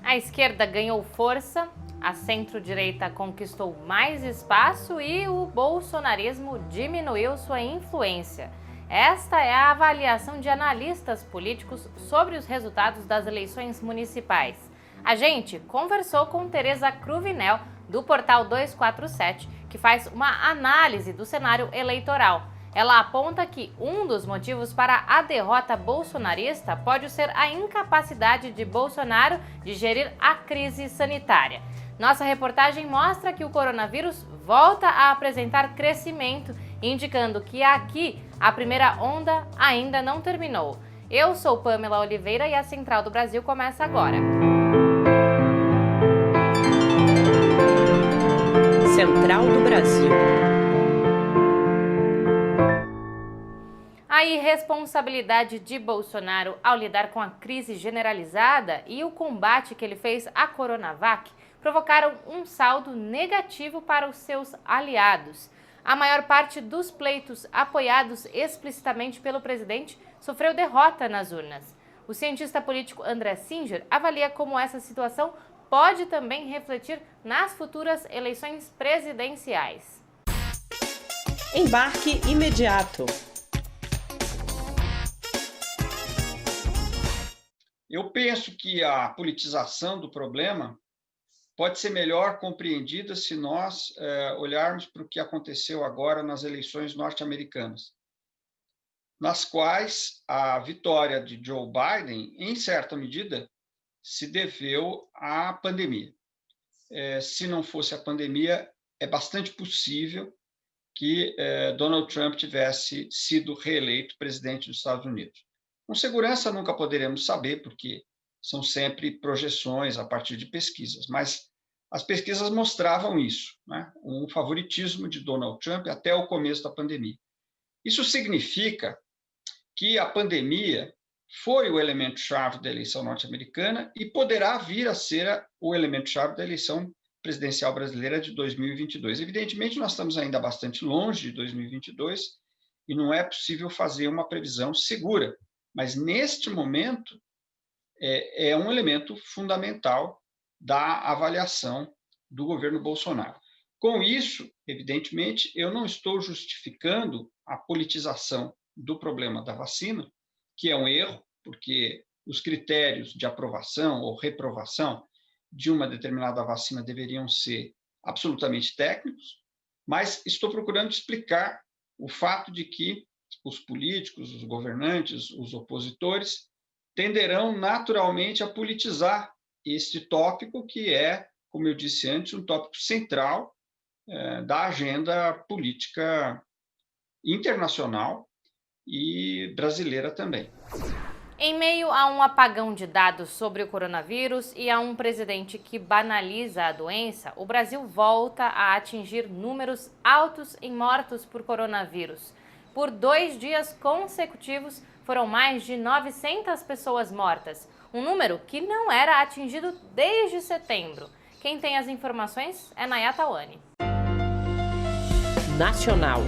A esquerda ganhou força, a centro-direita conquistou mais espaço e o bolsonarismo diminuiu sua influência. Esta é a avaliação de analistas políticos sobre os resultados das eleições municipais. A gente conversou com Tereza Cruvinel, do Portal 247, que faz uma análise do cenário eleitoral. Ela aponta que um dos motivos para a derrota bolsonarista pode ser a incapacidade de Bolsonaro de gerir a crise sanitária. Nossa reportagem mostra que o coronavírus volta a apresentar crescimento, indicando que aqui a primeira onda ainda não terminou. Eu sou Pamela Oliveira e a Central do Brasil começa agora. Central do Brasil. A irresponsabilidade de Bolsonaro ao lidar com a crise generalizada e o combate que ele fez à Coronavac provocaram um saldo negativo para os seus aliados. A maior parte dos pleitos apoiados explicitamente pelo presidente sofreu derrota nas urnas. O cientista político André Singer avalia como essa situação pode também refletir nas futuras eleições presidenciais. Embarque imediato. Eu penso que a politização do problema pode ser melhor compreendida se nós olharmos para o que aconteceu agora nas eleições norte-americanas, nas quais a vitória de Joe Biden, em certa medida, se deveu à pandemia. Se não fosse a pandemia, é bastante possível que Donald Trump tivesse sido reeleito presidente dos Estados Unidos. Com segurança, nunca poderemos saber, porque são sempre projeções a partir de pesquisas, mas as pesquisas mostravam isso, né? Um favoritismo de Donald Trump até o começo da pandemia. Isso significa que a pandemia foi o elemento-chave da eleição norte-americana e poderá vir a ser o elemento-chave da eleição presidencial brasileira de 2022. Evidentemente, nós estamos ainda bastante longe de 2022 e não é possível fazer uma previsão segura, mas neste momento é um elemento fundamental da avaliação do governo Bolsonaro. Com isso, evidentemente, eu não estou justificando a politização do problema da vacina, que é um erro, porque os critérios de aprovação ou reprovação de uma determinada vacina deveriam ser absolutamente técnicos, mas estou procurando explicar o fato de que os políticos, os governantes, os opositores tenderão naturalmente a politizar este tópico que é, como eu disse antes, um tópico central da agenda política internacional e brasileira também. Em meio a um apagão de dados sobre o coronavírus e a um presidente que banaliza a doença, o Brasil volta a atingir números altos em mortos por coronavírus. Por 2 dias consecutivos, foram mais de 900 pessoas mortas, um número que não era atingido desde setembro. Quem tem as informações é Nayá Tawani. Nacional.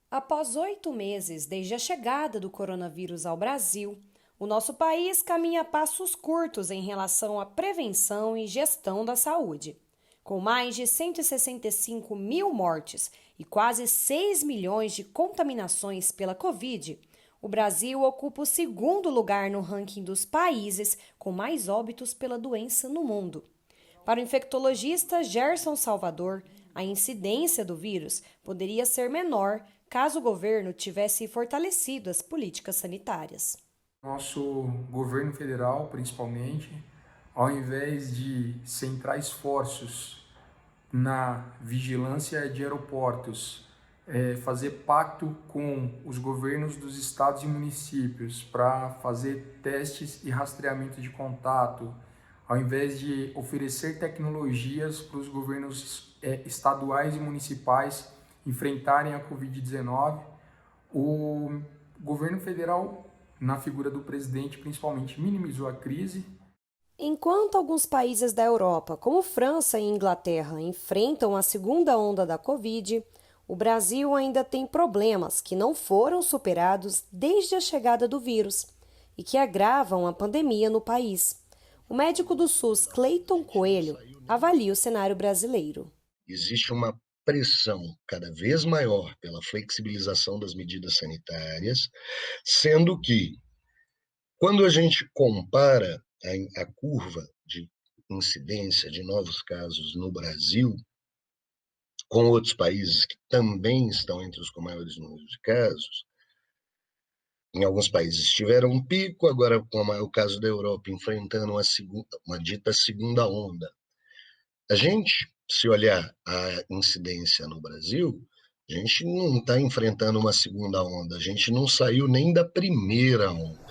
Após 8 meses desde a chegada do coronavírus ao Brasil, o nosso país caminha a passos curtos em relação à prevenção e gestão da saúde. Com mais de 165 mil mortes e quase 6 milhões de contaminações pela Covid, o Brasil ocupa o 2º lugar no ranking dos países com mais óbitos pela doença no mundo. Para o infectologista Gerson Salvador, a incidência do vírus poderia ser menor caso o governo tivesse fortalecido as políticas sanitárias. Nosso governo federal, principalmente, ao invés de centrar esforços na vigilância de aeroportos, fazer pacto com os governos dos estados e municípios para fazer testes e rastreamento de contato, ao invés de oferecer tecnologias para os governos estaduais e municipais enfrentarem a Covid-19, o governo federal, na figura do presidente, principalmente, minimizou a crise. Enquanto alguns países da Europa, como França e Inglaterra, enfrentam a 2ª onda da Covid, o Brasil ainda tem problemas que não foram superados desde a chegada do vírus. e que agravam a pandemia no país. O médico do SUS, Cleiton Coelho, avalia o cenário brasileiro. Existe uma pressão cada vez maior pela flexibilização das medidas sanitárias, sendo que, quando a gente compara a curva de incidência de novos casos no Brasil com outros países que também estão entre os com maiores números de casos, em alguns países tiveram um pico, agora, como é o caso da Europa, enfrentando uma dita segunda onda. A gente, se olhar a incidência no Brasil, a gente não está enfrentando uma segunda onda, a gente não saiu nem da primeira onda.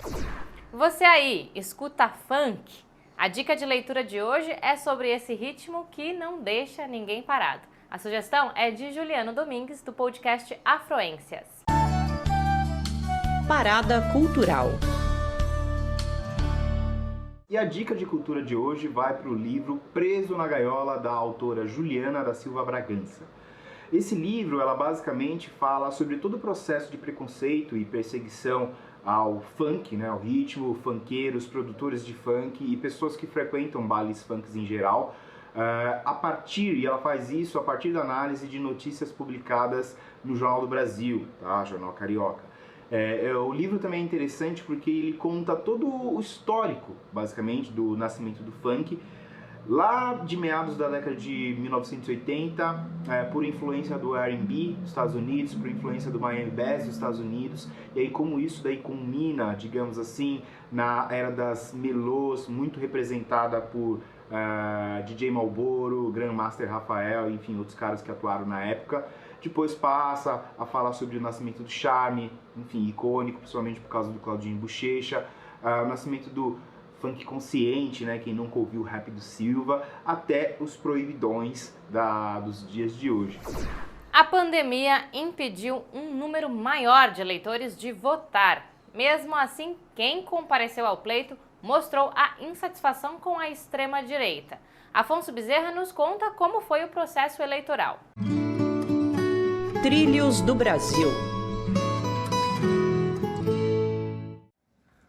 Você aí, escuta funk? A dica de leitura de hoje é sobre esse ritmo que não deixa ninguém parado. A sugestão é de Juliano Domingues, do podcast Afroências. Parada Cultural. E a dica de cultura de hoje vai para o livro Preso na Gaiola, da autora Juliana da Silva Bragança. Esse livro, ela basicamente fala sobre todo o processo de preconceito e perseguição ao funk, né, ao ritmo, funkeiros, produtores de funk e pessoas que frequentam bailes funks em geral, e ela faz isso a partir da análise de notícias publicadas no Jornal do Brasil, tá? Jornal Carioca. O livro também é interessante porque ele conta todo o histórico, basicamente, do nascimento do funk, lá de meados da década de 1980, por influência do R&B dos Estados Unidos, por influência do Miami Bass dos Estados Unidos, e aí como isso daí culmina, digamos assim, na era das melôs, muito representada por DJ Malboro, Grandmaster Rafael, enfim, outros caras que atuaram na época. Depois passa a falar sobre o nascimento do charme, enfim, icônico, principalmente por causa do Claudinho Bochecha, o nascimento do funk consciente, né, quem nunca ouviu o rap do Silva, até os proibidões dos dias de hoje. A pandemia impediu um número maior de eleitores de votar. Mesmo assim, quem compareceu ao pleito mostrou a insatisfação com a extrema-direita. Afonso Bezerra nos conta como foi o processo eleitoral. Trilhos do Brasil.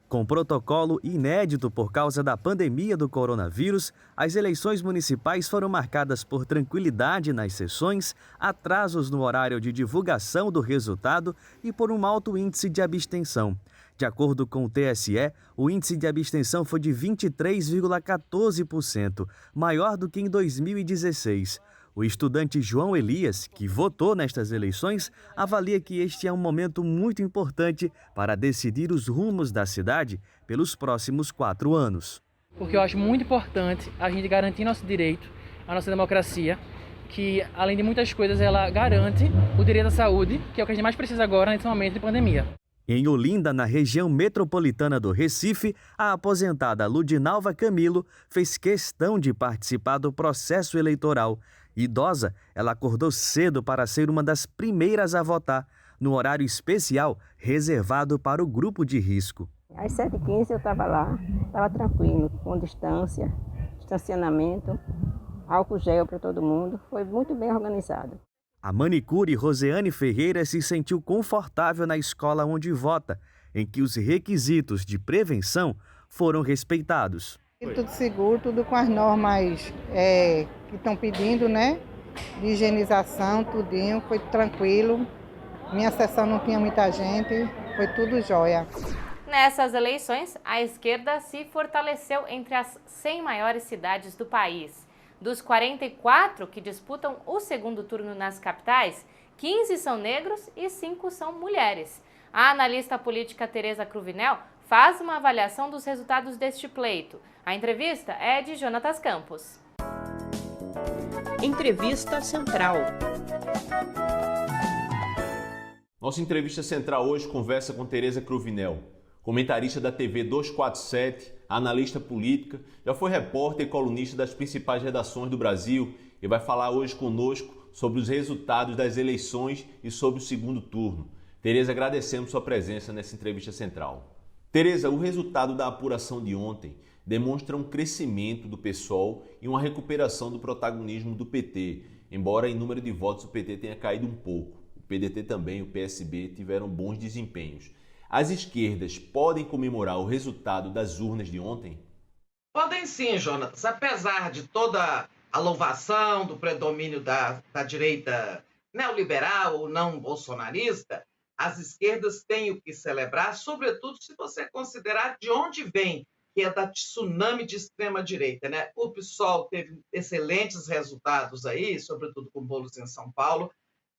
Com protocolo inédito por causa da pandemia do coronavírus, as eleições municipais foram marcadas por tranquilidade nas sessões, atrasos no horário de divulgação do resultado e por um alto índice de abstenção. De acordo com o TSE, o índice de abstenção foi de 23,14%, maior do que em 2016. O estudante João Elias, que votou nestas eleições, avalia que este é um momento muito importante para decidir os rumos da cidade pelos próximos 4 anos. Porque eu acho muito importante a gente garantir nosso direito, a nossa democracia, que além de muitas coisas ela garante o direito à saúde, que é o que a gente mais precisa agora nesse momento de pandemia. Em Olinda, na região metropolitana do Recife, a aposentada Ludinalva Camilo fez questão de participar do processo eleitoral. Idosa, ela acordou cedo para ser uma das primeiras a votar, no horário especial reservado para o grupo de risco. Às 7h15 eu estava lá, estava tranquilo, com distanciamento, álcool gel para todo mundo, foi muito bem organizado. A manicure Roseane Ferreira se sentiu confortável na escola onde vota, em que os requisitos de prevenção foram respeitados. Tudo seguro, tudo com as normas que estão pedindo, né? De higienização, tudinho, foi tranquilo. Minha sessão não tinha muita gente, foi tudo jóia. Nessas eleições, a esquerda se fortaleceu entre as 100 maiores cidades do país. Dos 44 que disputam o segundo turno nas capitais, 15 são negros e 5 são mulheres. A analista política Tereza Cruvinel faz uma avaliação dos resultados deste pleito. A entrevista é de Jonatas Campos. Entrevista Central. Nossa entrevista central hoje conversa com Tereza Cruvinel, comentarista da TV 247, analista política, já foi repórter e colunista das principais redações do Brasil e vai falar hoje conosco sobre os resultados das eleições e sobre o segundo turno. Tereza, agradecemos sua presença nessa entrevista central. Tereza, o resultado da apuração de ontem demonstra um crescimento do PSOL e uma recuperação do protagonismo do PT, embora em número de votos o PT tenha caído um pouco. O PDT também e o PSB tiveram bons desempenhos. As esquerdas podem comemorar o resultado das urnas de ontem? Podem sim, Jonatas. Apesar de toda a louvação do predomínio da direita neoliberal ou não bolsonarista, as esquerdas têm o que celebrar, sobretudo se você considerar de onde vem, que é da tsunami de extrema-direita, né? O PSOL teve excelentes resultados aí, sobretudo com bolos em São Paulo,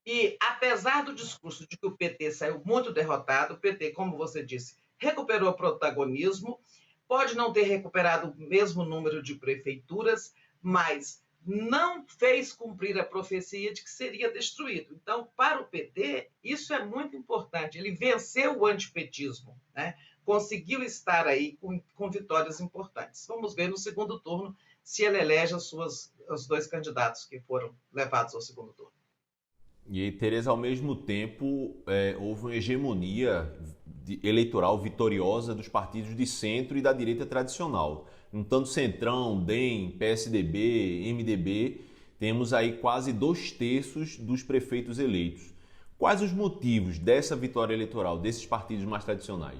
e apesar do discurso de que o PT saiu muito derrotado, o PT, como você disse, recuperou protagonismo, pode não ter recuperado o mesmo número de prefeituras, mas não fez cumprir a profecia de que seria destruído. Então, para o PT, isso é muito importante. Ele venceu o antipetismo, né? Conseguiu estar aí com vitórias importantes. Vamos ver no segundo turno se ele elege os dois candidatos que foram levados ao segundo turno. E aí, Tereza, ao mesmo tempo, houve uma hegemonia eleitoral vitoriosa dos partidos de centro e da direita tradicional. Juntando Centrão, DEM, PSDB, MDB, temos aí quase 2/3 dos prefeitos eleitos. Quais os motivos dessa vitória eleitoral, desses partidos mais tradicionais?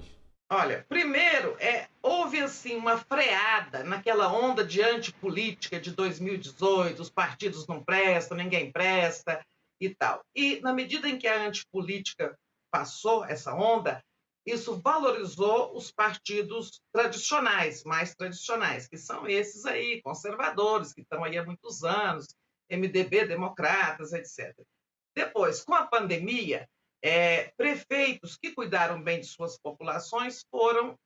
Olha, primeiro, houve assim uma freada naquela onda de antipolítica de 2018, os partidos não prestam, ninguém presta e tal. E na medida em que a antipolítica passou essa onda, isso valorizou os partidos tradicionais, mais tradicionais, que são esses aí, conservadores, que estão aí há muitos anos, MDB, democratas, etc. Depois, com a pandemia, prefeitos que cuidaram bem de suas populações foram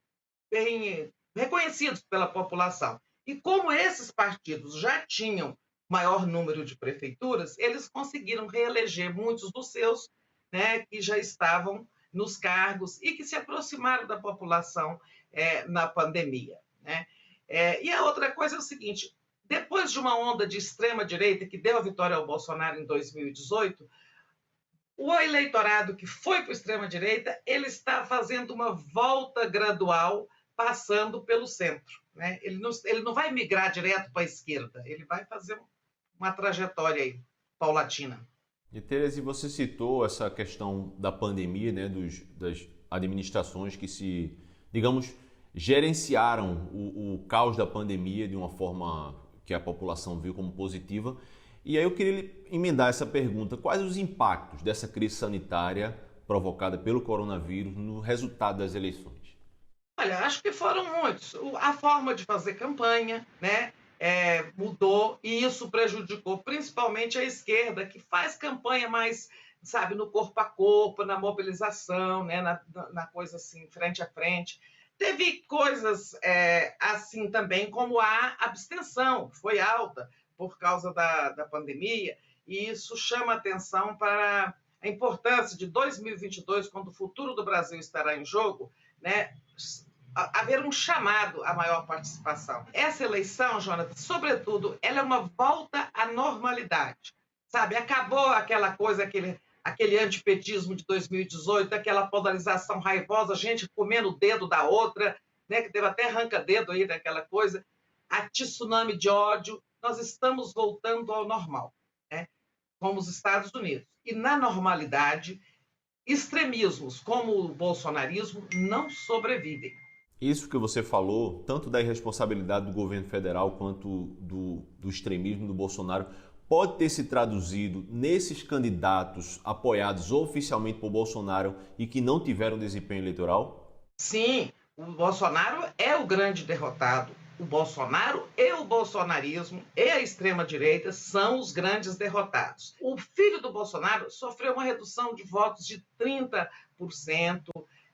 bem reconhecidos pela população. E como esses partidos já tinham maior número de prefeituras, eles conseguiram reeleger muitos dos seus, né, que já estavam nos cargos e que se aproximaram da população na pandemia, né? E a outra coisa é o seguinte, depois de uma onda de extrema-direita que deu a vitória ao Bolsonaro em 2018, o eleitorado que foi para a extrema-direita, ele está fazendo uma volta gradual, passando pelo centro, né? Ele não vai migrar direto para a esquerda, ele vai fazer uma trajetória aí, paulatina. E, Tereza, você citou essa questão da pandemia, né, das administrações que se, digamos, gerenciaram o caos da pandemia de uma forma que a população viu como positiva. E aí eu queria emendar essa pergunta. Quais os impactos dessa crise sanitária provocada pelo coronavírus no resultado das eleições? Olha, acho que foram muitos. A forma de fazer campanha, né? Mudou e isso prejudicou principalmente a esquerda, que faz campanha mais, sabe, no corpo a corpo, na mobilização, né, na coisa assim, frente a frente. Teve coisas assim também, como a abstenção, que foi alta por causa da pandemia, e isso chama atenção para a importância de 2022, quando o futuro do Brasil estará em jogo, né, haver um chamado à maior participação. Essa eleição, Jonathan, sobretudo, ela é uma volta à normalidade, sabe? Acabou aquela coisa, aquele antipetismo de 2018, aquela polarização raivosa, gente comendo o dedo da outra, né? Que teve até arranca-dedo aí daquela coisa, a tsunami de ódio. Nós estamos voltando ao normal, né? Como os Estados Unidos. E na normalidade, extremismos como o bolsonarismo não sobrevivem. Isso que você falou, tanto da irresponsabilidade do governo federal quanto do extremismo do Bolsonaro, pode ter se traduzido nesses candidatos apoiados oficialmente por Bolsonaro e que não tiveram desempenho eleitoral? Sim, o Bolsonaro é o grande derrotado. O Bolsonaro e o bolsonarismo e a extrema-direita são os grandes derrotados. O filho do Bolsonaro sofreu uma redução de votos de 30%,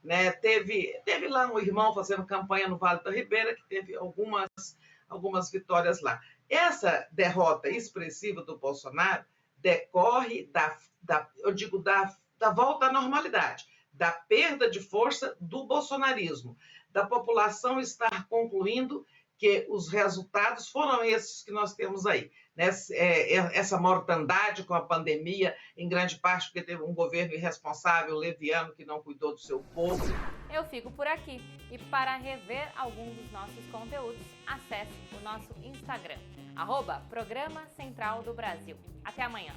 né? Teve lá um irmão fazendo campanha no Vale da Ribeira, que teve algumas vitórias lá. Essa derrota expressiva do Bolsonaro decorre da volta à normalidade, da perda de força do bolsonarismo, da população estar concluindo que os resultados foram esses que nós temos aí, né? Essa mortandade com a pandemia, em grande parte porque teve um governo irresponsável, leviano, que não cuidou do seu povo. Eu fico por aqui e para rever algum dos nossos conteúdos, acesse o nosso Instagram, @Programa Central do Brasil. Até amanhã!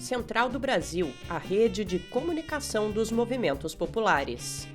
Central do Brasil, a rede de comunicação dos movimentos populares.